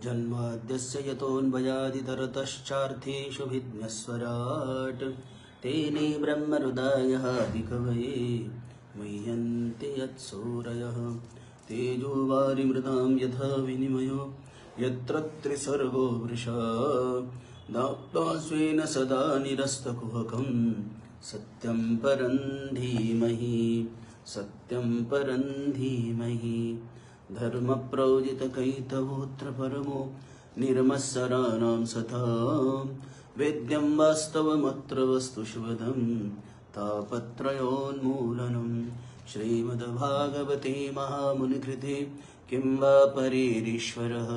जन्माद्यस्य यतोऽन्वयादितरतश्चार्थेषु भिज्ञस्वराट् तेने ब्रह्महृदायः विकवये मुह्यन्ति यत्सूरयः तेजो वारिमृदां यथा विनिमयो यत्र त्रिसर्गो वृषा दाप्ता स्वेन सदा निरस्तकुहकं सत्यं परं धीमहि सत्यं परं धीमहि धर्मप्रोजितकैतवोऽत्र परमो निर्मत्सराणां सतां वेद्यं वास्तवमत्र वस्तुषुवदं तापत्रयोन्मूलनं श्रीमद्भागवते महामुनिकृते किं वा परेरीश्वरः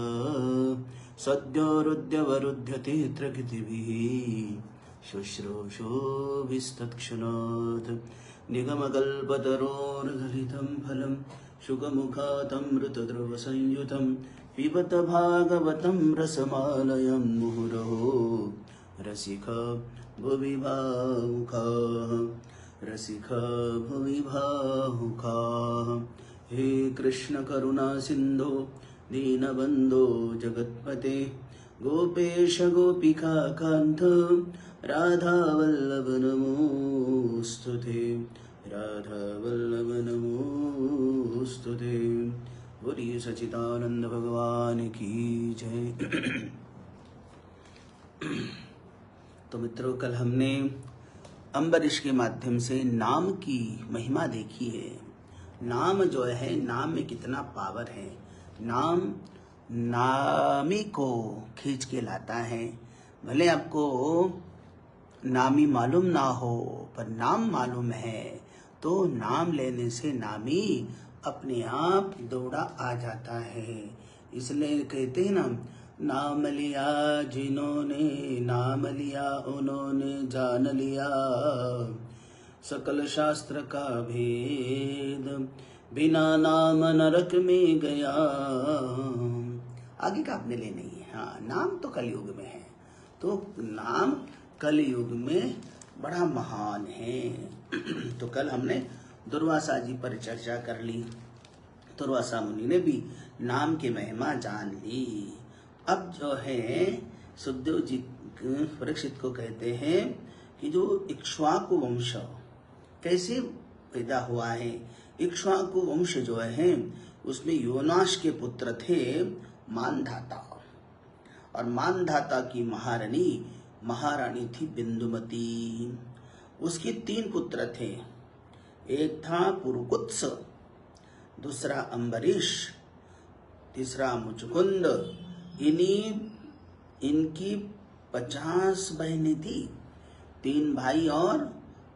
सद्योरुद्यवरुध्यते प्रकृतिभिः शुश्रूषोभिस्तत्क्षणात् निगमकल्पतरोर्गलितं फलं शुकमुखातमृतद्रवसंयुतं पिबत भागवतं रसमालयं मुहुरहो रसिका भुवि भावुकाः रसिका भुवि भावुकाः। हे कृष्ण करुणा सिंधो दीनबंधो जगत्पते गोपेश गोपिका कांत राधा वल्लभ नमोस्तुते राधा वल्लभ नमोस्तुते। बोलिए सच्चिदानंद भगवान की जय। तो मित्रों, कल हमने अम्बरीश के माध्यम से नाम की महिमा देखी है। नाम जो है, नाम में कितना पावर है। नाम नामी को खींच के लाता है। भले आपको नामी मालूम ना हो, पर नाम मालूम है तो नाम लेने से नामी अपने आप दौड़ा आ जाता है। इसलिए कहते हैं ना, नाम लिया जिन्होंने, नाम लिया उन्होंने जान लिया सकल शास्त्र का भेद, बिना नाम नरक में गया। आगे का अपने लिए नहीं है। हाँ, नाम तो कलयुग में है, तो नाम कलयुग में बड़ा महान है। तो कल हमने दुर्वासा जी पर चर्चा कर ली। दुर्वासा मुनि ने भी नाम की महिमा जान ली। अब जो है सुखदेव जी परीक्षित को कहते हैं कि जो इक्ष्वाकु वंश कैसे पैदा हुआ है। इक्ष्वाकु वंश जो है उसमें योनाश के पुत्र थे मानधाता, और मानधाता की महारानी थी बिंदुमती। उसके 3 पुत्र थे। एक था पुरुकुत्स, दूसरा अम्बरीश, तीसरा मुचुकुंद। इनकी 50 बहनें थी, 3 भाई और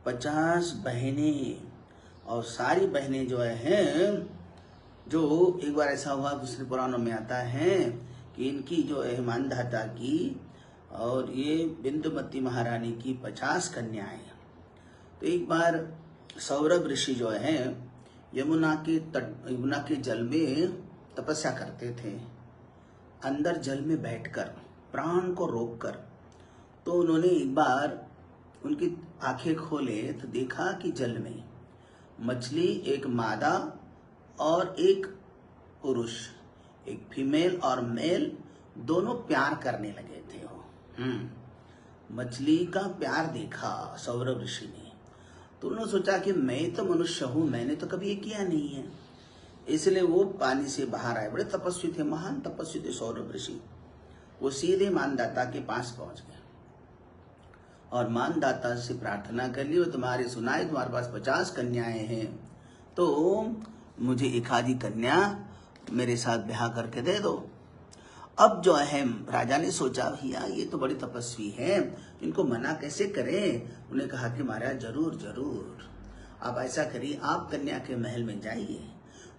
50 बहनें। और सारी बहनें जो हैं, जो एक बार ऐसा हुआ, दूसरे पुराणों में आता है कि इनकी जो है मानधाता की और ये बिंदुमती महारानी की 50 कन्याएं। तो एक बार सौरभ ऋषि जो है यमुना के जल में तपस्या करते थे, अंदर जल में बैठकर प्राण को रोककर। तो उन्होंने एक बार उनकी आंखें खोले तो देखा कि जल में मछली, एक मादा और एक पुरुष, एक फीमेल और मेल, दोनों प्यार करने लगे थे। मछली का प्यार देखा सौरभ ऋषि ने, तो उन्होंने सोचा कि मैं तो मनुष्य हूं, मैंने तो कभी ये किया नहीं है। इसलिए वो पानी से बाहर आए। बड़े तपस्वी थे, महान तपस्वी थे सौरभ ऋषि। वो सीधे मानदाता के पास पहुंच गए और मानदाता से प्रार्थना कर ली, वो तुम्हारे सुनाए तुम्हारे पास 50 कन्याएं हैं, तो मुझे एक आधी कन्या मेरे साथ ब्याह करके दे दो। अब जो है राजा ने सोचा, भैया ये तो बड़ी तपस्वी है, इनको मना कैसे करें। उन्हें कहा कि महाराज जरूर जरूर, आप ऐसा करिए, आप कन्या के महल में जाइए,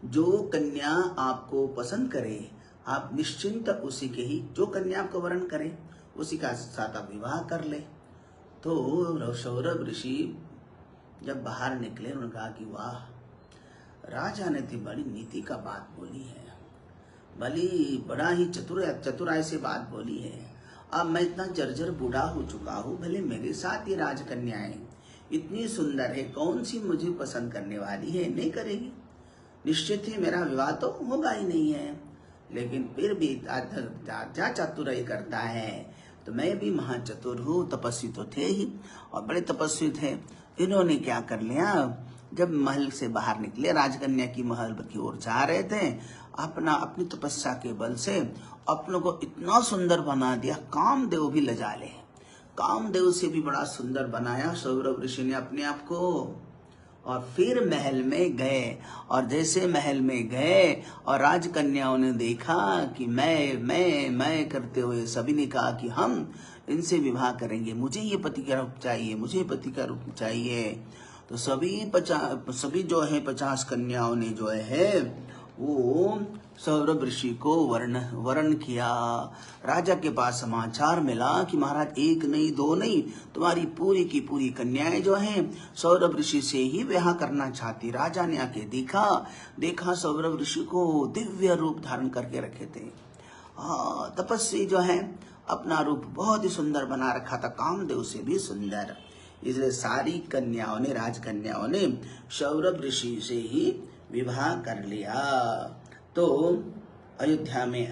जो कन्या आपको पसंद करे आप निश्चिंत उसी के ही, जो कन्या आपको वरण करे उसी का साथ आप विवाह कर ले। तो सौरभ ऋषि जब बाहर निकले, उन्होंने कहा कि वाह, राजा ने तो बड़ी नीति का बात बोली है, भली बड़ा ही चतुराई से बात बोली है। अब मैं इतना जर्जर बूढ़ा हो चुका हूँ, भले मेरे साथ ये राजकन्याएं इतनी सुंदर है, कौन सी मुझे पसंद करने वाली है, नहीं करेगी, निश्चित ही मेरा विवाह तो होगा ही नहीं है। लेकिन फिर भी जा चातुराई करता है। तो मैं भी महाचतुर हूँ। तपस्वी तो थे ही और बड़े तपस्वी थे। इन्होंने क्या कर लिया, जब महल से बाहर निकले, राजकन्या की महल की ओर जा रहे थे, अपनी तपस्या के बल से अपनों को इतना सुंदर बना दिया, कामदेव भी लजा ले। कामदेव से भी बड़ा सुंदर बनाया सौरभ ऋषि ने अपने आप को। और फिर महल में गए, और जैसे महल में गए और राजकन्याओं ने देखा कि मैं करते हुए सभी ने कहा कि हम इनसे विवाह करेंगे, मुझे ये पति का रूप चाहिए, मुझे पति का रूप चाहिए। तो सभी जो है 50 कन्याओं ने जो है वो सौरभ ऋषि को वर्ण किया। राजा के पास समाचार मिला कि महाराज एक नहीं दो नहीं, तुम्हारी पूरी की पूरी कन्याएं जो हैं सौरभ ऋषि से ही विवाह करना चाहती। राजा ने आके देखा सौरभ ऋषि को दिव्य रूप धारण करके रखे थे। तपस्वी जो है अपना रूप बहुत ही सुंदर बना रखा था, कामदेव से भी सुंदर। इसलिए सारी राजकन्याओं ने सौरभ ऋषि से ही विवाह कर लिया। तो अयोध्या में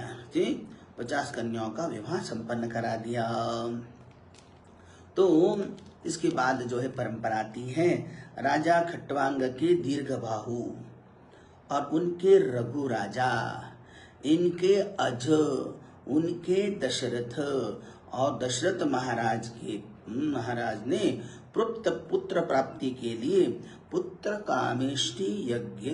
50 कन्याओं का विवाह संपन्न करा दिया। तो इसके बाद जो है परंपरा आती है, राजा खट्वांग के दीर्घबाहु और उनके रघु राजा, इनके अज, उनके दशरथ, और दशरथ महाराज ने पुत्र प्राप्ति के लिए पुत्र कामेष्टि यज्ञ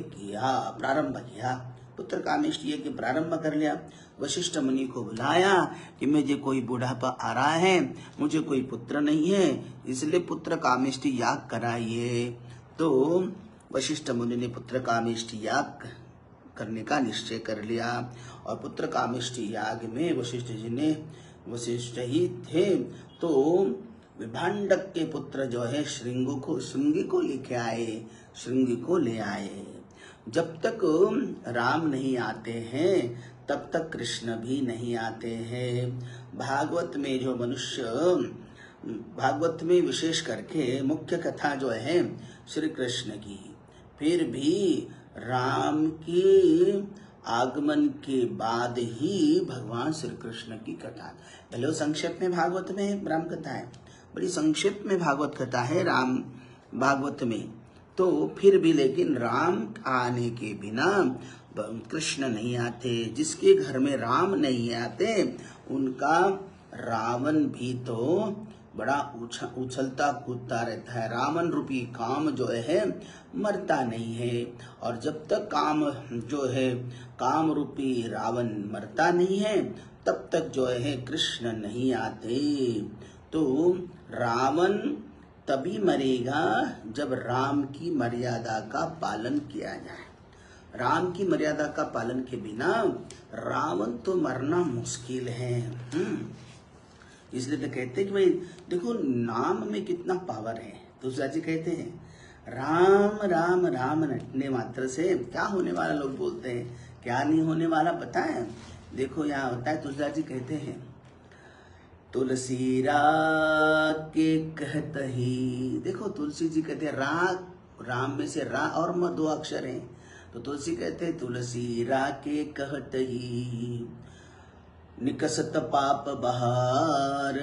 प्रारंभ किया। पुत्र कामेष्टि यज्ञ प्रारंभ कर लिया। वशिष्ठ मुनि को बुलाया कि मुझे कोई बुढ़ापा आ रहा है, मुझे कोई पुत्र नहीं है, इसलिए पुत्र कामेष्टि याग कराइए। तो वशिष्ठ मुनि ने पुत्र कामेष्टि याग करने का निश्चय कर लिया। और पुत्र कामेष्टि याग में वशिष्ठ ही थे। तो विभांडक के पुत्र जो है श्रृंगी को ले आए। जब तक राम नहीं आते हैं तब तक कृष्ण भी नहीं आते हैं। भागवत में विशेष करके मुख्य कथा जो है श्री कृष्ण की। फिर भी राम के आगमन के बाद ही भगवान श्री कृष्ण की कथा, भले संक्षेप में भागवत में राम कथा है, बड़ी संक्षिप्त में भागवत कथा है राम भागवत में। तो फिर भी लेकिन राम आने के बिना कृष्ण नहीं आते। जिसके घर में राम नहीं आते उनका रावण भी तो बड़ा उछलता कूदता रहता है। रावण रूपी काम जो है मरता नहीं है। और जब तक काम रूपी रावण मरता नहीं है तब तक जो है कृष्ण नहीं आते। तो रावण तभी मरेगा जब राम की मर्यादा का पालन किया जाए। राम की मर्यादा का पालन के बिना रावण तो मरना मुश्किल है। इसलिए तो कहते हैं कि भाई देखो नाम में कितना पावर है। तुलसीदास जी कहते हैं राम राम राम रटने मात्र से क्या होने वाला, लोग बोलते हैं क्या नहीं होने वाला पता है। देखो यहाँ होता है, तुलसीदास जी कहते हैं तुलसी रा के कहत ही। देखो तुलसी जी कहते हैं राम में से रा और म 2 अक्षर हैं। तो तुलसी कहते हैं तुलसी रा के कहत ही निकसत पाप बहार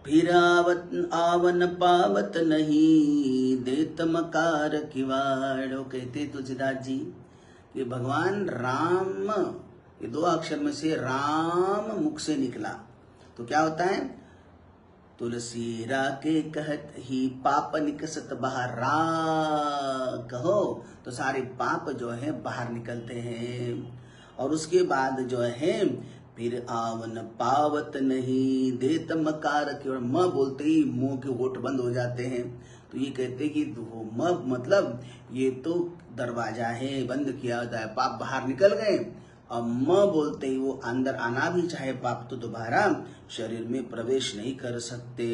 फिर आवन पावत नहीं देत मकार किवाड़ो। कहते तुलसीदास जी कि भगवान राम, ये 2 अक्षर में से राम मुख से निकला तो क्या होता है, तुलसी रा के कहत ही पाप निकसत बाहर, रा कहो तो सारे पाप जो है बाहर निकलते हैं। और उसके बाद जो है फिर आवन पावत नहीं देत मकार, केवल म बोलते ही मुंह के होठ बंद हो जाते हैं। तो ये कहते कि वो म मतलब ये तो दरवाजा है, बंद किया होता है, पाप बाहर निकल गए। और म बोलते ही वो अंदर आना भी चाहे पाप तो दोबारा शरीर में प्रवेश नहीं कर सकते।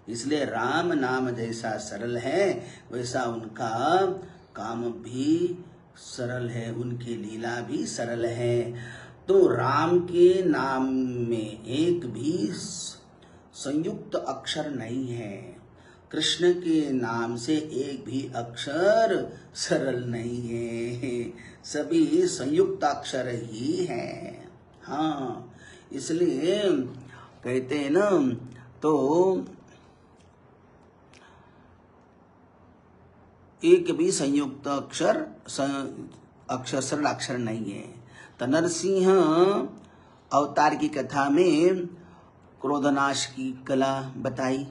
इसलिए राम नाम जैसा सरल है वैसा उनका काम भी सरल है, उनकी लीला भी सरल है। तो राम के नाम में एक भी संयुक्त अक्षर नहीं है। कृष्ण के नाम से एक भी अक्षर सरल नहीं है, सभी संयुक्त अक्षर ही हैं। हाँ, इसलिए कहते हैं ना, तो एक भी संयुक्त अक्षर सरल अक्षर नहीं है। तो नरसिंह अवतार की कथा में क्रोधनाश की कला बताई,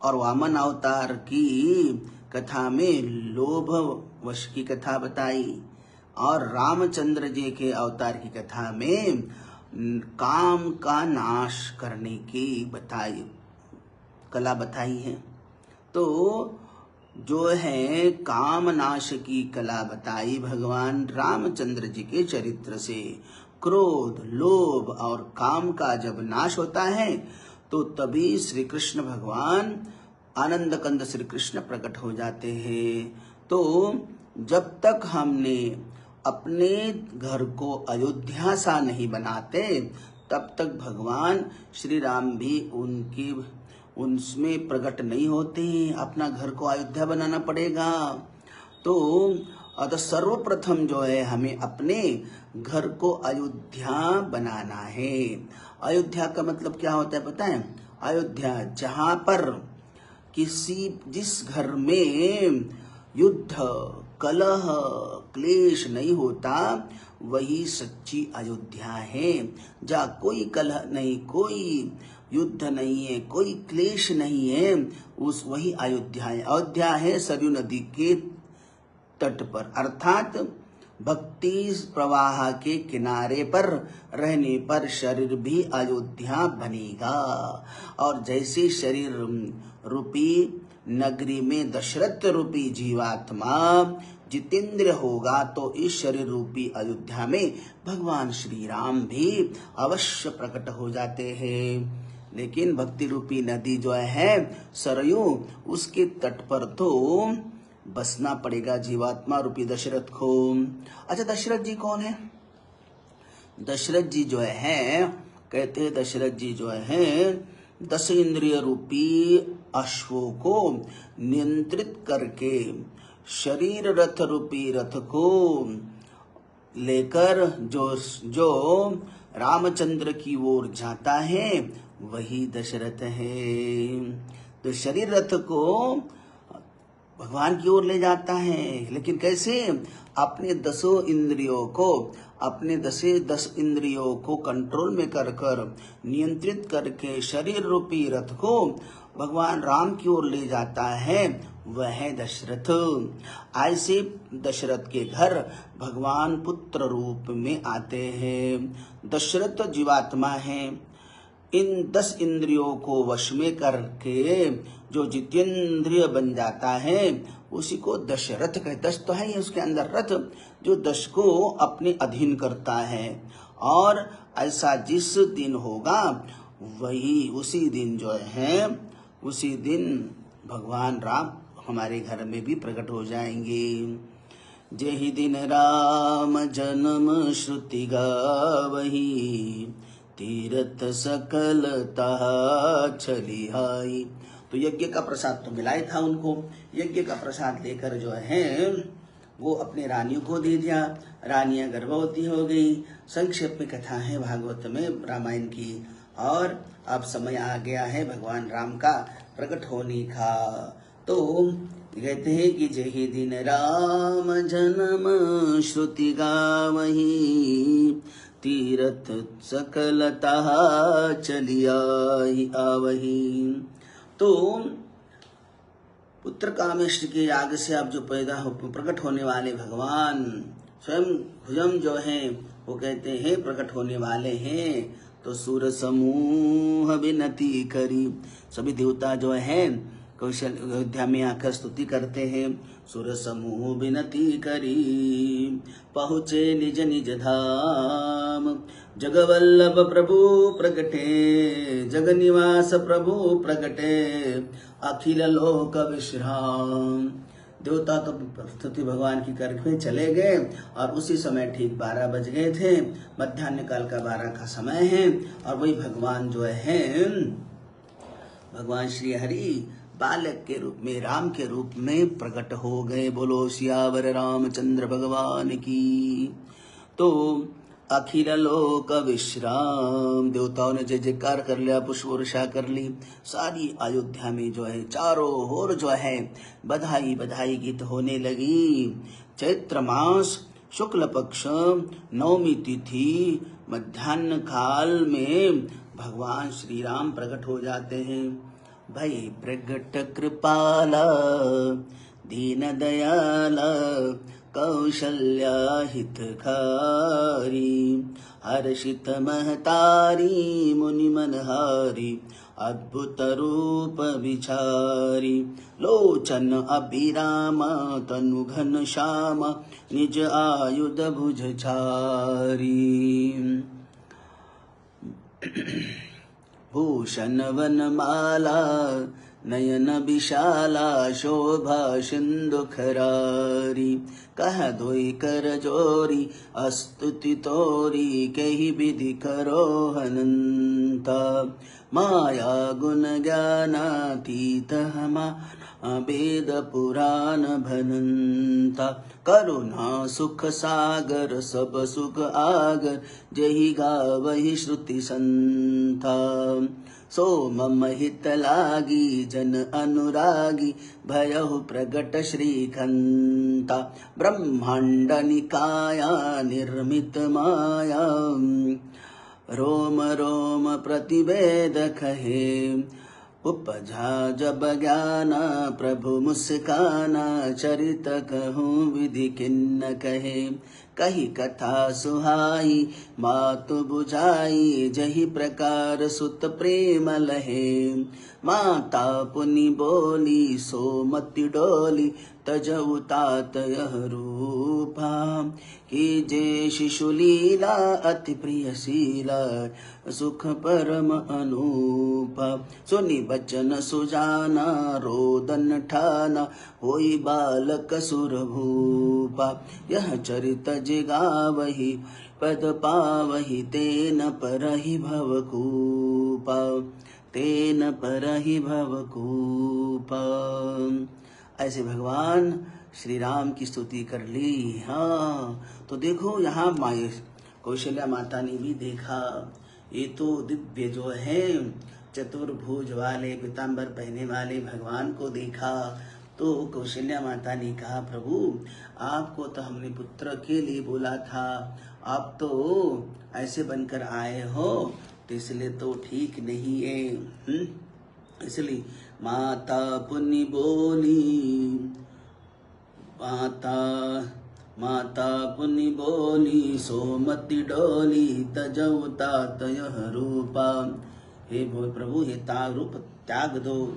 और वामन अवतार की कथा में लोभ वश की कथा बताई, और रामचंद्र जी के अवतार की कथा में काम का नाश करने की कला बताई है। तो जो है काम नाश की कला बताई भगवान रामचंद्र जी के चरित्र से। क्रोध, लोभ और काम का जब नाश होता है तो तभी श्री कृष्ण भगवान आनंद कंद श्री कृष्ण प्रकट हो जाते हैं। तो जब तक हमने अपने घर को अयोध्या सा नहीं बनाते तब तक भगवान श्री राम भी उनमें प्रकट नहीं होते। अपना घर को अयोध्या बनाना पड़ेगा। तो अतः सर्वप्रथम जो है हमें अपने घर को अयोध्या बनाना है। अयोध्या का मतलब क्या होता है पता है? अयोध्या जहाँ पर जिस घर में युद्ध, कलह, क्लेश नहीं होता वही सच्ची अयोध्या है। जहाँ कोई कलह नहीं, कोई युद्ध नहीं है, कोई क्लेश नहीं है, वही अयोध्या है। अयोध्या है सरयू नदी के तट पर, अर्थात भक्ति प्रवाह के किनारे पर रहने पर शरीर भी अयोध्या बनेगा। और जैसे शरीर रूपी नगरी में दशरथ रूपी जीवात्मा जितेंद्र होगा तो इस शरीर रूपी अयोध्या में भगवान श्री राम भी अवश्य प्रकट हो जाते हैं। लेकिन भक्ति रूपी नदी जो है सरयू, उसके तट पर तो बसना पड़ेगा जीवात्मा रूपी दशरथ को। अच्छा, दशरथ जी कौन है? दशरथ जी जो है कहते हैं दशरथ जी जो है 10 इंद्रिय रूपी अश्वों को नियंत्रित करके शरीर रथ रूपी रथ को लेकर जो रामचंद्र की ओर जाता है वही दशरथ है। तो शरीर रथ को भगवान की ओर ले जाता है, लेकिन कैसे? अपने 10 इंद्रियों को कंट्रोल में कर नियंत्रित करके शरीर रूपी रथ को भगवान राम की ओर ले जाता है, वह है दशरथ। ऐसे दशरथ के घर भगवान पुत्र रूप में आते हैं। दशरथ जीवात्मा है। इन 10 इंद्रियों को वश में करके जो जितेंद्रिय बन जाता है उसी को दशरथ कहते। 10 तो है ही उसके अंदर रथ, जो 10 को अपने अधीन करता है। और ऐसा जिस दिन होगा वही उसी दिन जो है उसी दिन भगवान राम हमारे घर में भी प्रकट हो जाएंगे। जेहि दिन राम जन्म श्रुति गावही, तीरथ सकल तहा छलिहाई। तो यज्ञ का प्रसाद तो मिला ही था उनको। यज्ञ का प्रसाद लेकर जो है वो अपने रानियों को दे दिया। रानियां गर्भवती हो गई। संक्षेप में कथा है भागवत में, रामायण की। और अब समय आ गया है भगवान राम का प्रकट होने का। तो कहते हैं कि जेहि दिन राम जन्म श्रुति गावही, तीरथ सकल तहा चलिया आवही। तो पुत्र कामेष्टि के याग से अब जो प्रकट होने वाले भगवान स्वयं भुजम जो हैं वो कहते हैं प्रकट होने वाले हैं। तो सूर समूह विनती करी, सभी देवता जो हैं कौशल अयोध्या में आकर स्तुति करते हैं। सुर समूह विनती करी, पहुँचे निज निज धाम, जगवल्लभ प्रभु प्रगटे, जग निवास प्रभु प्रगटे, अखिल लोक विश्राम। देवता तो स्तुति भगवान की करके चले गए और उसी समय ठीक 12 बज गए थे। मध्याह्न काल का 12 का समय है और वही भगवान जो है भगवान श्री हरि बालक के रूप में, राम के रूप में प्रकट हो गए। बोलो सियावर रामचंद्र भगवान की। तो अखिल लोक विश्राम, देवताओं ने जय जयकार कर लिया, पुष्प वर्षा कर ली। सारी अयोध्या में जो है चारों ओर जो है बधाई बधाई गीत होने लगी। चैत्र मास शुक्ल पक्ष नवमी तिथि मध्याह्न काल में भगवान श्री राम प्रकट हो जाते हैं। भई प्रगट कृपाला दीन दयाला कौशल्या हितकारी, हर्षित महतारी मुनि मनहारी, अद्भुत रूप विचारी, लोचन अभिराम तनु घन श्याम, निज आयुध भुज चारी। भूषण वनमाला नयन विशाला, शोभा सिंधु खरारी, कह दोई कर जोरी, स्तुति तोरी कही विधि करो हनंता, माया गुण ज्ञानातीत हमा वेद पुराण भनंता, करुणा सुख सागर सब सुख आगर, जही गावहि श्रुति संता, सो मम हित लागी जन अनुरागी, भयहु प्रगट श्रीखंता, ब्रह्मांड निकाया निर्मित माया, रोम रोम प्रतिवेद कहे, उपजा जब ज्ञाना प्रभु मुस्काना, चरित कहूँ विधि किन्न कहे, कही कथा सुहाई मातु बुझाई, जही प्रकार सुत प्रेम लहे, माता पुनि बोली सो मति डोली, तजउ तात यह रूपा, कीजे शिशु लीला अति प्रिय शीला, सुख परम अनूपा, सुनि बचन सुजाना रोदन ठाना, होई बालक सुर भूपा, यह चरित जिगावहि पद पावहि, तेन परहि भवकूपा, तेन परहि भवकूपा। ऐसे भगवान श्री राम की स्तुति कर ली। हाँ, तो देखो यहाँ कौशल्या माता ने भी देखा, ये तो दिव्य जो है चतुर्भुज वाले पीतांबर पहने वाले भगवान को देखा। तो कौशल्या माता ने कहा, प्रभु आपको तो हमने पुत्र के लिए बोला था, आप तो ऐसे बनकर आए हो, तो इसलिए तो ठीक नहीं है। इसलिए माता पुनि बोली, माता पुनि बोली, सोमति डोली, तजउ तात यह रूपा। हे प्रभु, हे रूप त्याग दो,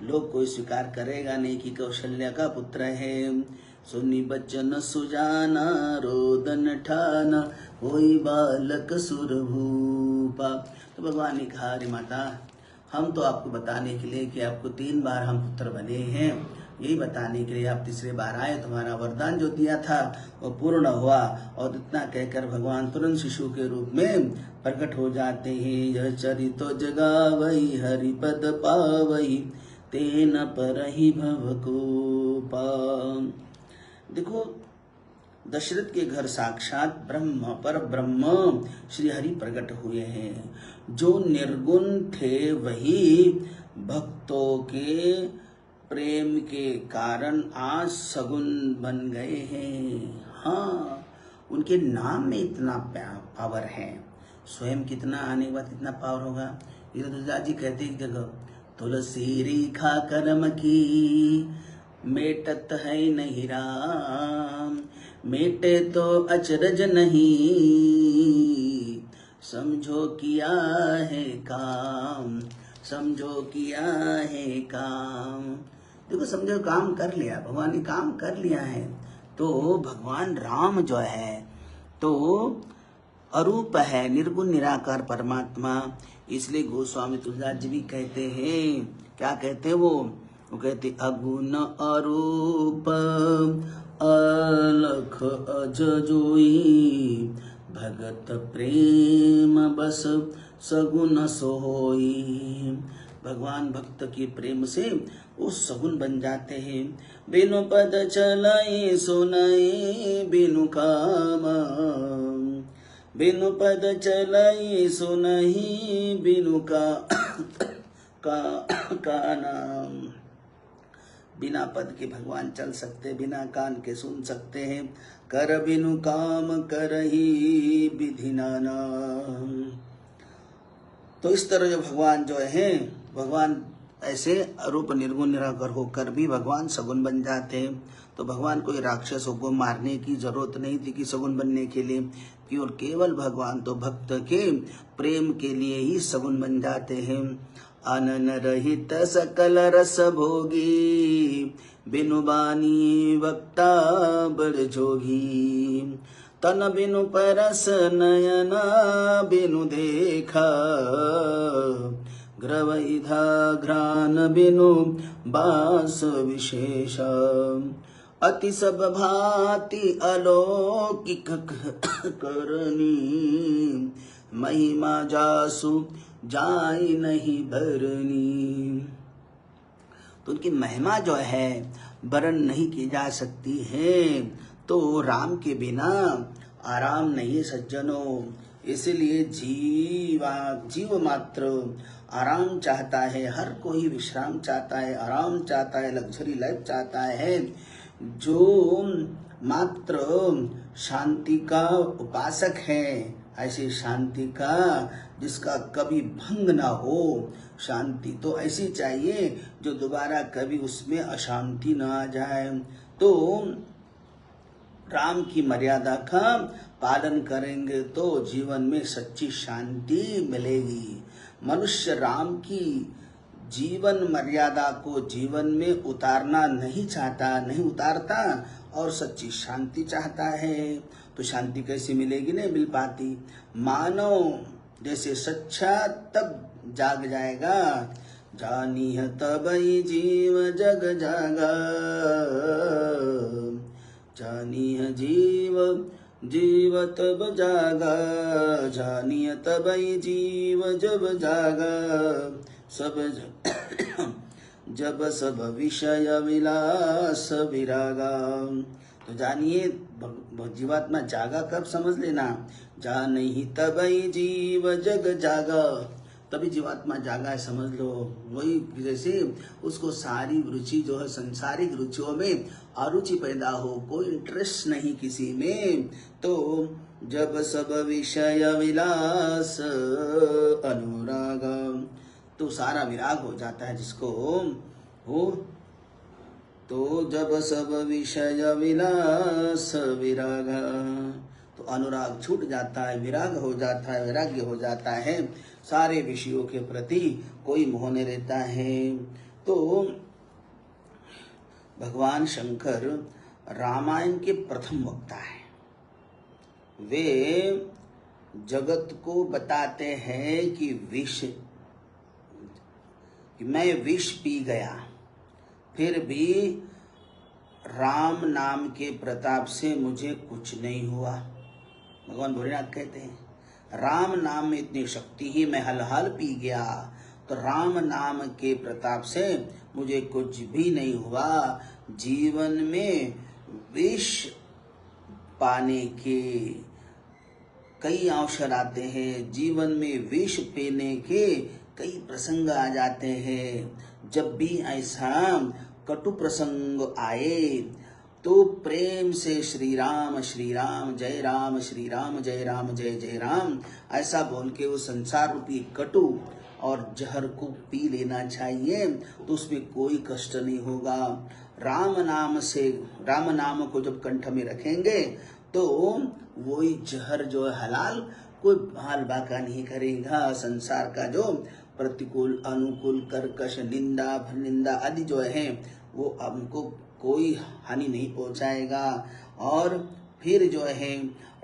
लोग कोई स्वीकार करेगा नहीं कि कौशल्या का पुत्र है। सुनी बचन सुजाना रोदन ठाना, होई बालक सुर भूपा। तो भगवान ने कहा, अरे माता, हम तो आपको बताने के लिए कि आपको 3 बार हम पुत्र बने हैं, यही बताने के लिए आप तीसरे बार आए, तुम्हारा वरदान जो दिया था वो पूर्ण हुआ। और इतना कहकर भगवान तुरंत शिशु के रूप में प्रकट हो जाते हैं। यह चरितो जगावई हरिपद पावई, तेन परहि भवकूपा। देखो, दशरथ के घर साक्षात ब्रह्म पर ब्रह्म श्री हरि प्रकट हुए हैं। जो निर्गुण थे वही भक्तों के प्रेम के कारण आज सगुण बन गए हैं। हाँ, उनके नाम में इतना पावर है, स्वयं कितना आने के बाद कितना पावर होगा। ये तो तुलसीदास जी कहते हैं जगह, तुलसी रेखा कर्म की मेटत है नहीं राम, मेटे तो अचरज नहीं, समझो किया है काम, समझो किया है काम। देखो, समझो काम कर लिया, भगवान ने काम कर लिया है। तो भगवान राम जो है तो अरूप है, निर्गुण निराकार परमात्मा। इसलिए गोस्वामी तुलसीदास जी भी कहते हैं, क्या कहते हैं वो कहते अगुण अरूप अलख अजोई, भगत प्रेम बस सगुण सोई, भगवान भक्त के प्रेम से वो सगुन बन जाते हैं। बिनु पद चलाए सुनाए बिनु काम, बिनु पद चलाए सुनहि बिनु का नाम। बिना पद के भगवान चल सकते, बिना कान के सुन सकते हैं। कर बिनु काम करहि विधि नाना। तो इस तरह जो भगवान जो है, भगवान ऐसे अरूप निर्गुण निराकार होकर भी भगवान सगुन बन जाते हैं। तो भगवान कोई राक्षसों को मारने की जरूरत नहीं थी कि सगुन बनने के लिए, क्यों केवल भगवान तो भक्त के प्रेम के लिए ही सगुन बन जाते हैं। अनन रहित सकल रस भोगी, बिनु बानी वक्ता बड़ जोगी। तन बिनु परस नयना बिनु देखा, ग्रवैधा घ्राण बिनु बास विशेष। अति सब भांति अलौकिक करनी, महिमा जासु जाय नहीं भरनी। तो उनकी महिमा जो है वर्णन नहीं की जा सकती है। तो राम के बिना आराम नहीं सज्जनों। इसलिए जीव मात्र आराम चाहता है, हर कोई विश्राम चाहता है, आराम चाहता है, लग्जरी लाइफ चाहता है। जो मात्र शांति का उपासक है, ऐसी शांति का जिसका कभी भंग ना हो। शांति तो ऐसी चाहिए जो दोबारा कभी उसमें अशांति ना आ जाए। तो राम की मर्यादा का पालन करेंगे तो जीवन में सच्ची शांति मिलेगी। मनुष्य राम की जीवन मर्यादा को जीवन में उतारना नहीं चाहता, नहीं उतारता और सच्ची शांति चाहता है। तो शांति कैसे मिलेगी? नहीं मिल पाती। मानव जैसे सच्चा तब जाग जाएगा, जानिह तबई जीव जग जागा। जानिह जीव तब जागा, जानिह तबई जीव जब जागा। जब सब विषय विलास विरागा। तो जानिए जीवात्मा जागा कब, समझ लेना। जानिहि तबई जीव जग जागा, तभी जीवात्मा जागा है, समझ लो। वही जैसे उसको सारी रुचि जो है संसारिक रुचियों में अरुचि पैदा हो, कोई इंटरेस्ट नहीं किसी में। तो जब सब विषय विलास अनुरागा, तो सारा विराग हो जाता है जिसको हो। तो जब सब विषय विलास विरागा, तो अनुराग छूट जाता है, विराग हो जाता है, वैराग्य हो जाता है। सारे विषयों के प्रति कोई मोह नहीं रहता है। तो भगवान शंकर रामायण के प्रथम वक्ता है। वे जगत को बताते हैं कि मैं विष पी गया, फिर भी राम नाम के प्रताप से मुझे कुछ नहीं हुआ। भगवान भोलेनाथ कहते हैं राम नाम में इतनी शक्ति ही, मैं हल पी गया तो राम नाम के प्रताप से मुझे कुछ भी नहीं हुआ। जीवन में विष पाने के कई अवसर आते हैं, जीवन में विष पीने के कई प्रसंग आ जाते हैं। जब भी ऐसा कटु प्रसंग आए तो प्रेम से श्री राम जय राम, श्री राम जय जय राम ऐसा बोल के वो संसार रूपी कटु और जहर को पी लेना चाहिए, तो उसमें कोई कष्ट नहीं होगा। राम नाम को जब कंठ में रखेंगे तो वही जहर जो है हलाल कोई हाल बाका नहीं करेगा। संसार का जो प्रतिकूल अनुकूल कर्कश निंदा निंदा आदि जो है वो हमको कोई हानि नहीं पहुंचाएगा। और फिर जो है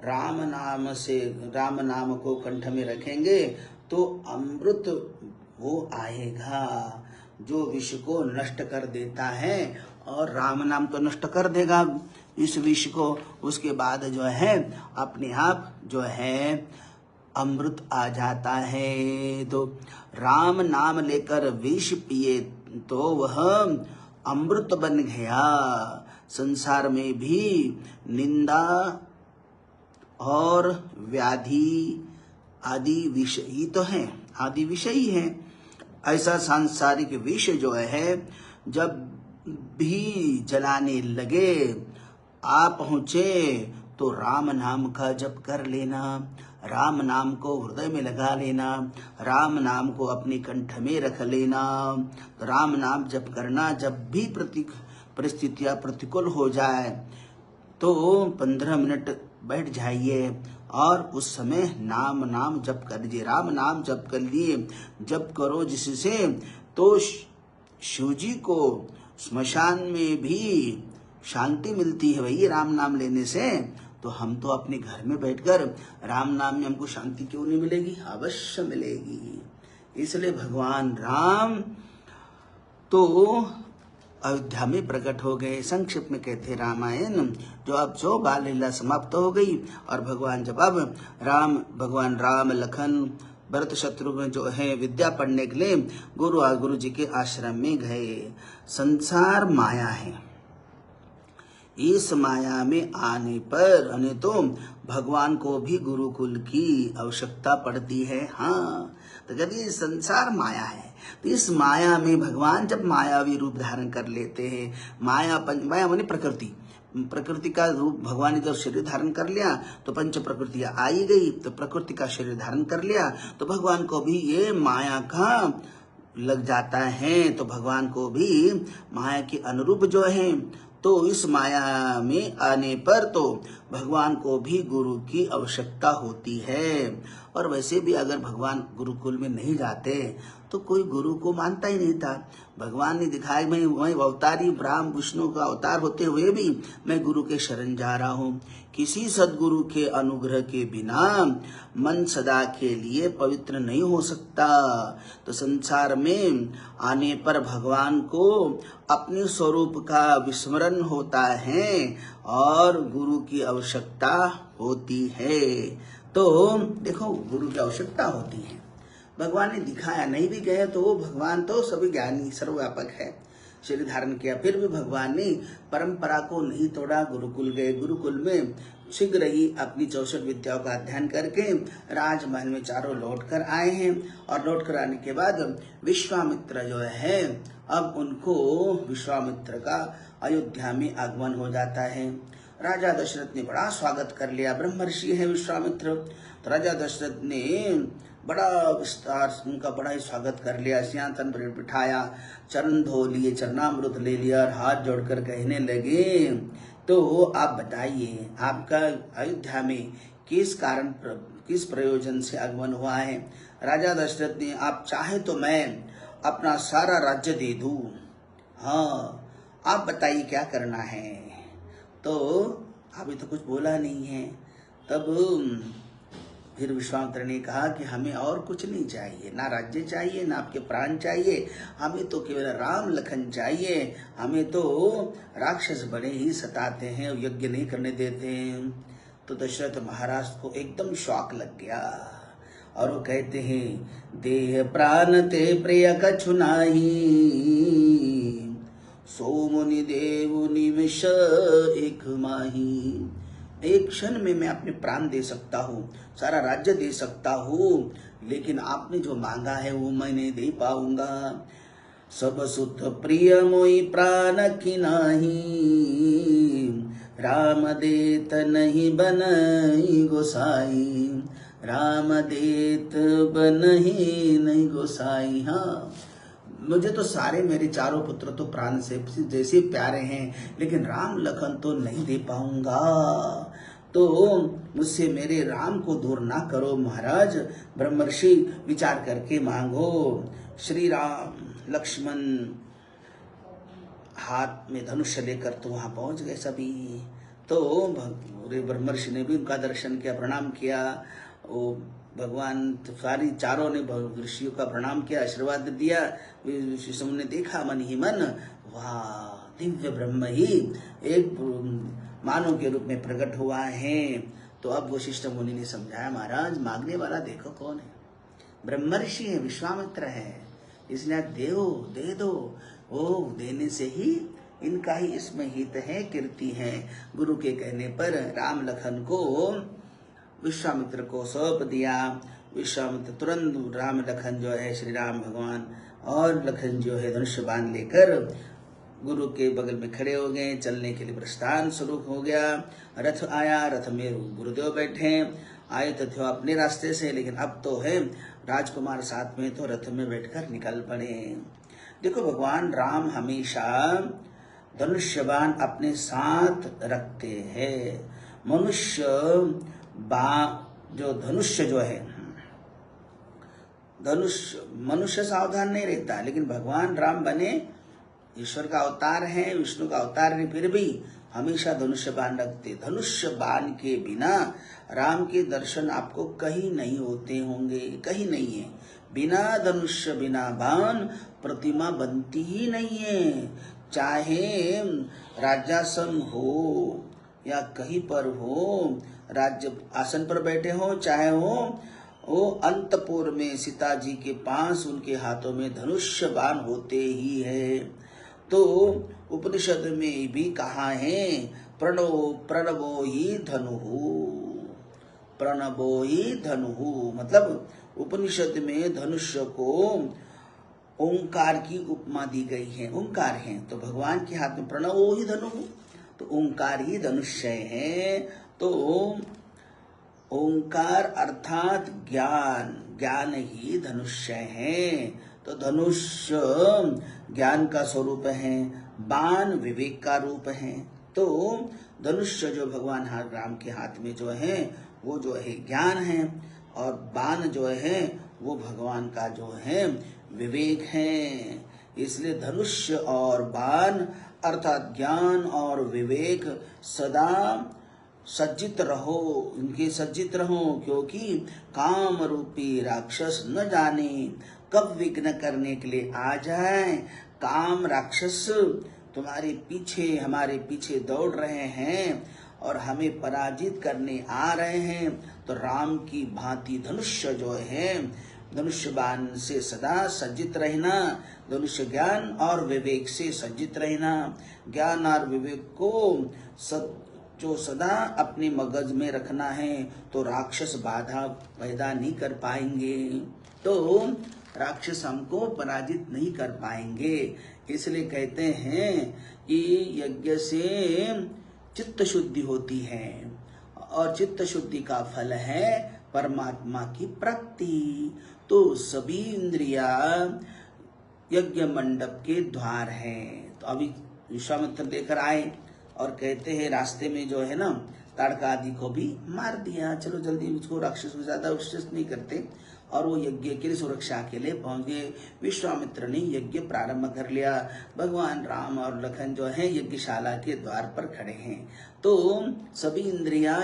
राम नाम को कंठ में रखेंगे तो अमृत वो आएगा जो विष को नष्ट कर देता है, और राम नाम तो नष्ट कर देगा इस विष को। उसके बाद जो है अपने आप जो है अमृत आ जाता है। तो राम नाम लेकर विष पिए तो वह अमृत बन गया। संसार में भी निंदा और व्याधि आदि विष ही तो है, आदि विषय ही है। ऐसा सांसारिक विष जो है जब भी जलाने लगे आ पहुंचे तो राम नाम का जप कर लेना, राम नाम को हृदय में लगा लेना, राम नाम को अपने कंठ में रख लेना। तो राम नाम जप करना, जब भी परिस्थितियां प्रतिकूल हो जाए तो 15 मिनट बैठ जाइए और उस समय नाम जप कर लीजिए। राम नाम जप कर लिए, जप करो जिससे तो शिव जी को स्मशान में भी शांति मिलती है भाई राम नाम लेने से। तो हम तो अपने घर में बैठकर राम नाम में हमको शांति क्यों नहीं मिलेगी? अवश्य मिलेगी। इसलिए भगवान राम तो अयोध्या में प्रकट हो गए। संक्षिप्त में कहते रामायण जो बाल लीला समाप्त हो गई और भगवान भगवान राम लखन भरत शत्रुघ्न जो है विद्या पढ़ने के लिए गुरु जी के आश्रम में गए। संसार माया है, इस माया में आने पर तो भगवान को भी गुरुकुल की आवश्यकता पड़ती है। हाँ, तो जब ये संसार माया है तो इस माया में भगवान जब मायावी रूप धारण कर लेते हैं, माया माने प्रकृति का रूप भगवान ने जब शरीर धारण कर लिया तो पंच प्रकृतियां आई गई, तो प्रकृति का शरीर धारण कर लिया तो भगवान को भी ये माया का लग जाता है। तो भगवान को भी माया के अनुरूप जो है, तो इस माया में आने पर तो भगवान को भी गुरु की आवश्यकता होती है। और वैसे भी अगर भगवान गुरुकुल में नहीं जाते तो कोई गुरु को मानता ही नहीं था। भगवान ने दिखाया मैं अवतारी ब्रह्म विष्णु का अवतार होते हुए भी मैं गुरु के शरण जा रहा हूँ। किसी सद्गुरु के अनुग्रह के बिना मन सदा के लिए पवित्र नहीं हो सकता। तो संसार में आने पर भगवान को अपने स्वरूप का विस्मरण होता है और गुरु की आवश्यकता होती है। तो देखो गुरु की आवश्यकता होती है। भगवान ने दिखाया, नहीं भी गए तो वो भगवान तो सभी ज्ञानी सर्वव्यापक है, शरीर धारण किया, फिर भी भगवान ने परंपरा को नहीं तोड़ा, गुरुकुल गए। गुरुकुल में शीघ्र ही अपनी 64 विद्याओं का अध्ययन करके राजमहल में चारों लौट कर आए हैं। और लौट कर आने के बाद विश्वामित्र जो है, अब उनको विश्वामित्र का अयोध्या में आगमन हो जाता है। राजा दशरथ ने बड़ा स्वागत कर लिया, ब्रह्मर्षि है विश्वामित्र। तो राजा दशरथ ने बड़ा विस्तार उनका बड़ा ही स्वागत कर लिया, सिंहासन पर बिठाया, चरण धो लिए, चरणामृत ले लिया और हाथ जोड़कर कहने लगे, तो आप बताइए आपका अयोध्या में किस प्रयोजन से आगमन हुआ है? राजा दशरथ ने, आप चाहे तो मैं अपना सारा राज्य दे दूं। हाँ, आप बताइए क्या करना है? तो अभी तो कुछ बोला नहीं है। तब फिर विश्वामित्र ने कहा कि हमें और कुछ नहीं चाहिए, ना राज्य चाहिए, ना आपके प्राण चाहिए, हमें तो केवल राम लखन चाहिए। हमें तो राक्षस बड़े ही सताते हैं, यज्ञ नहीं करने देते हैं। तो दशरथ महाराज को एकदम शौक लग गया और वो कहते हैं, देह प्राण ते प्रिय कछु नाही, सो मुनि देव निमिष एक माही। एक क्षण में मैं अपने प्राण दे सकता हूँ, सारा राज्य दे सकता हूँ, लेकिन आपने जो मांगा है वो मैं नहीं दे पाऊंगा। सब सुत प्रिय मोई प्राण की नाही, राम देत नहीं बनई गोसाई, राम देत बनही नहीं गोसाई। हाँ, मुझे तो सारे मेरे चारों पुत्र तो प्राण से जैसे प्यारे हैं, लेकिन राम लखन तो नहीं दे पाऊंगा। तो मुझसे मेरे राम को दूर ना करो महाराज, ब्रह्मर्षि विचार करके मांगो। श्री राम लक्ष्मण हाथ में धनुष लेकर तो वहां पहुंच गए सभी। तो ब्रह्मर्षि ने भी उनका दर्शन किया, प्रणाम किया। वो भगवान सारी चारों ने ऋषियों का प्रणाम किया, आशीर्वाद दिया। विष्णु ने देखा मन ही मन, वाह, दिव्य ब्रह्म ही एक मानव के रूप में प्रकट हुआ है। तो अब वशिष्ठ मुनि ने समझाया, महाराज मांगने वाला देखो कौन है, ब्रह्मर्षि है, विश्वामित्र है, इसलिए दे दो। वो देने से ही इनका ही इसमें हित है, कीर्ति है। गुरु के कहने पर राम लखन को विश्वामित्र को सौंप दिया। विश्वामित्र तुरंत राम लखन जो है श्री राम भगवान और लखन जो है धनुष बाण लेकर गुरु के बगल में खड़े हो गए। चलने के लिए प्रस्थान शुरू हो गया। रथ आया, रथ में गुरुदेव बैठे। आए तो थे अपने रास्ते से, लेकिन अब तो है राजकुमार साथ में, तो रथ में बैठकर निकल पड़े। देखो भगवान राम हमेशा धनुष्य बाण अपने साथ रखते हैं। मनुष्य जो धनुष्य जो है, मनुष्य सावधान नहीं रहता, लेकिन भगवान राम बने ईश्वर का अवतार है, विष्णु का अवतार है, फिर भी हमेशा धनुष्य बाण रखते। धनुष्य बाण के बिना राम के दर्शन आपको कहीं नहीं होते होंगे, कहीं नहीं है। बिना धनुष्य बिना बाण प्रतिमा बनती ही नहीं है। चाहे राज्यासन हो या कहीं पर हो, राज्य आसन पर बैठे हो, चाहे वो अंतपुर में सीता जी के पास उनके हाथों में धनुष्य बाण होते ही है। तो उपनिषद में भी कहा है, प्रणवो ही धनुः, मतलब उपनिषद में धनुष्य को ओंकार की उपमा दी गई है। ओंकार है तो भगवान के हाथ में प्रणवो ही धनुः, तो ओंकार ही धनुष्य है। तो ओंकार अर्थात ज्ञान ही धनुष्य है। तो धनुष्य ज्ञान का स्वरूप है, बाण विवेक का रूप है। तो धनुष्य जो भगवान राम के हाथ में जो है वो जो है ज्ञान है, और बाण जो है वो भगवान का जो है विवेक है। इसलिए धनुष्य और बाण अर्थात ज्ञान और विवेक सदा सज्जित रहो, इनके सज्जित रहो, क्योंकि काम रूपी राक्षस न जाने कब विघ्न करने के लिए आ जाए। काम राक्षस तुम्हारे पीछे, हमारे पीछे दौड़ रहे हैं और हमें पराजित करने आ रहे हैं। तो राम की भांति धनुष्य जो है, धनुष्य बाण से सदा सज्जित रहना, धनुष्य ज्ञान और विवेक से सज्जित रहना। ज्ञान और विवेक को जो सदा अपने मगज में रखना है, तो राक्षस बाधा पैदा नहीं कर पाएंगे, तो राक्षस हमको पराजित नहीं कर पाएंगे। इसलिए कहते हैं कि यज्ञ से चित्त शुद्धि होती है, और चित्त शुद्धि का फल है परमात्मा की प्राप्ति। तो सभी इंद्रिया यज्ञ मंडप के द्वार हैं। तो अभी विश्वामित्र लेकर आए और कहते हैं रास्ते में जो है ना ताड़का आदि को भी मार दिया, चलो जल्दी उसको, राक्षस को ज्यादा विश्वास नहीं करते, और वो यज्ञ के लिए सुरक्षा के लिए पहुंच गए। विश्वामित्र ने यज्ञ प्रारंभ कर लिया। भगवान राम और लखन जो है यज्ञशाला के द्वार पर खड़े हैं। तो सभी इंद्रियां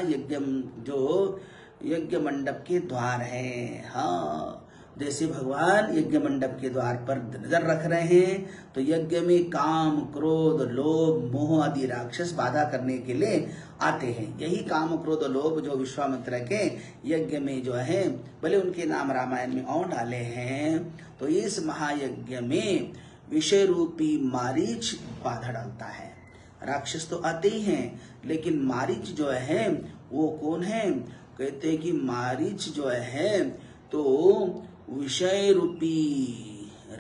यज्ञ मंडप के द्वार है। हाँ, जैसे भगवान यज्ञ मंडप के द्वार पर नजर रख रहे हैं, तो यज्ञ में काम, क्रोध, लोभ, मोह आदि राक्षस बाधा करने के लिए आते हैं। यही काम, क्रोध, लोभ जो विश्वामित्र के यज्ञ में जो है, भले उनके नाम रामायण में और डाले हैं, तो इस महायज्ञ में विषय रूपी मारीच बाधा डालता है। राक्षस तो आते ही हैं, लेकिन मारीच जो है वो कौन है? कहते हैं कि मारीच जो है तो विषय रूपी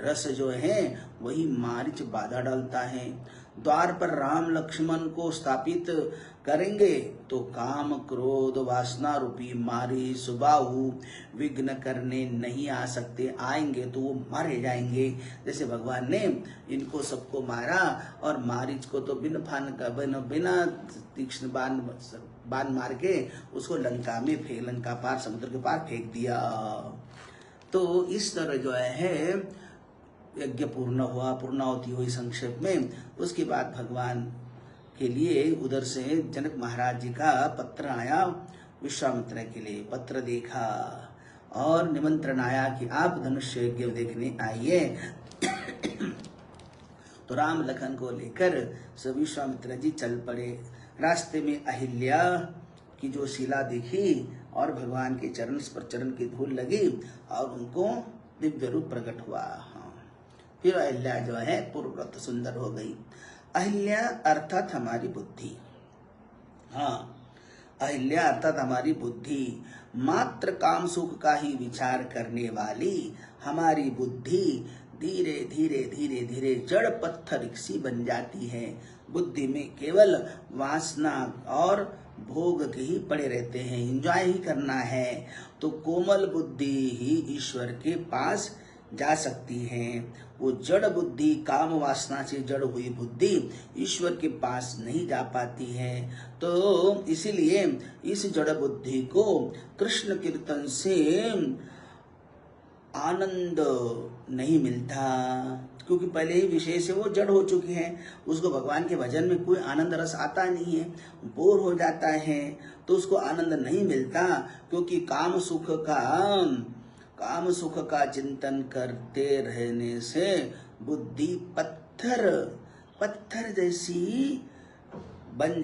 रस जो है वही मारीच बाधा डालता है। द्वार पर राम लक्ष्मण को स्थापित करेंगे तो काम, क्रोध, वासना रूपी मारीच सुबाहु विघ्न करने नहीं आ सकते। आएंगे तो वो मारे जाएंगे। जैसे भगवान ने इनको सबको मारा, और मारीच को तो बिना तीक्ष्ण बाण मार के उसको लंका पार, समुद्र के पार फेंक दिया। तो इस तरह जो है यज्ञ पूर्ण हुआ, पूर्णाहुति हुई संक्षेप में। उसके बाद भगवान के लिए उधर से जनक महाराज जी का पत्र आया। विश्वामित्र के लिए पत्र देखा और निमंत्रण आया कि आप धनुष्य यज्ञ देखने आइए। तो राम लखन को लेकर सब विश्वामित्र जी चल पड़े। रास्ते में अहिल्या कि जो शिला देखी और भगवान के चरण पर चरण की धूल लगी और उनको दिव्य रूप प्रकट हुआ। हाँ। फिर अहिल्या जो है पूर्वव्रत सुंदर हो गई। अहिल्या अर्थात हमारी बुद्धि। हाँ, अहिल्या अर्थात हमारी बुद्धि, मात्र काम सुख का ही विचार करने वाली हमारी बुद्धि धीरे धीरे धीरे धीरे जड़ पत्थर सी बन जाती है। बुद्धि में केवल वासना और भोग के ही पड़े रहते हैं, एंजॉय ही करना है। तो कोमल बुद्धि ही ईश्वर के पास जा सकती है। वो जड़ बुद्धि, काम वासना से जड़ हुई बुद्धि ईश्वर के पास नहीं जा पाती है। तो इसीलिए इस जड़ बुद्धि को कृष्ण कीर्तन से आनंद नहीं मिलता, क्योंकि पहले ही विषय से वो जड़ हो चुकी है। उसको भगवान के भजन में कोई आनंद रस आता नहीं है, बोर हो जाता है, तो उसको आनंद नहीं मिलता। क्योंकि काम सुख का चिंतन करते रहने से बुद्धि पत्थर जैसी बन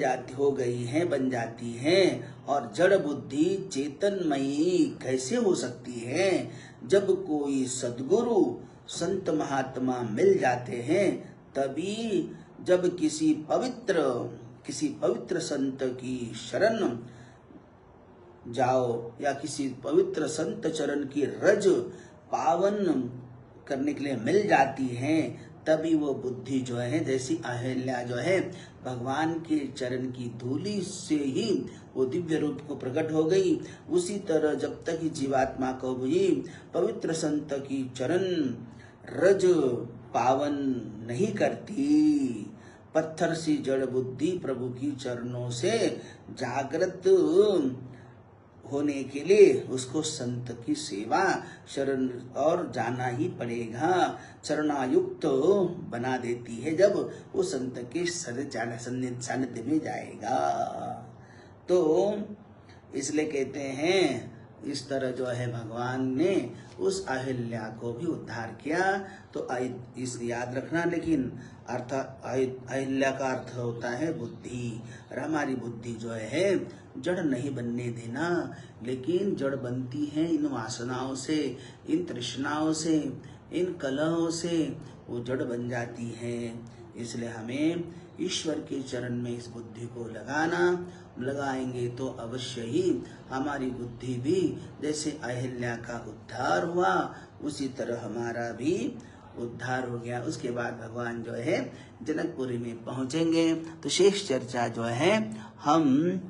जाती है। और जड़ बुद्धि चेतनमयी कैसे हो सकती है? जब कोई सद्गुरु संत महात्मा मिल जाते हैं, तभी जब किसी पवित्र संत की शरण जाओ या किसी पवित्र संत चरण की रज पावन करने के लिए मिल जाती है, तभी वो बुद्धि जो है, जैसी अहिल्या जो है भगवान के चरण की धूलि से ही वो दिव्य रूप को प्रकट हो गई। उसी तरह जब तक जीवात्मा को भी पवित्र संत की चरण रज पावन नहीं करती, पत्थर सी जड़ बुद्धि प्रभु की चरणों से जागृत होने के लिए उसको संत की सेवा शरण और जाना ही पड़ेगा। चरणायुक्त बना देती है जब वो संत के सानिध्य में जाएगा। तो इसलिए कहते हैं, इस तरह जो है भगवान ने उस अहिल्या को भी उद्धार किया। तो इस याद रखना, लेकिन अर्थात अहिल्या का अर्थ होता है बुद्धि। और हमारी बुद्धि जो है जड़ नहीं बनने देना, लेकिन जड़ बनती है इन वासनाओं से, इन तृष्णाओं से, इन कलहों से वो जड़ बन जाती है। इसलिए हमें ईश्वर के चरण में इस बुद्धि को लगाएंगे तो अवश्य ही हमारी बुद्धि भी जैसे अहिल्या का उद्धार हुआ, उसी तरह हमारा भी उद्धार हो गया। उसके बाद भगवान जो है जनकपुरी में पहुंचेंगे। तो शेष चर्चा जो है हम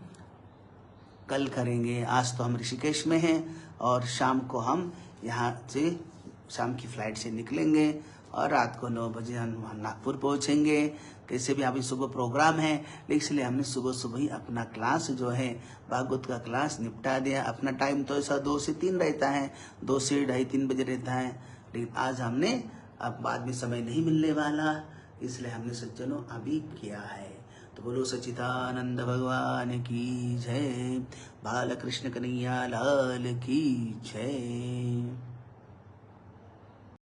कल करेंगे। आज तो हम ऋषिकेश में हैं और शाम को हम यहाँ से शाम की फ्लाइट से निकलेंगे और रात को 9 बजे हम वहाँ नागपुर पहुँचेंगे। कैसे भी अभी सुबह प्रोग्राम है, इसलिए हमने सुबह ही अपना क्लास जो है भागवत का क्लास निपटा दिया। अपना टाइम तो ऐसा 2 से 3 रहता है, 2 से 2:30-3 बजे रहता है, लेकिन आज हमने अब बाद में समय नहीं मिलने वाला, इसलिए हमने सज्जनों अभी किया है। तो बोलो सच्चिदानंद भगवान की जय, बालकृष्ण कन्हैया लाल की जय।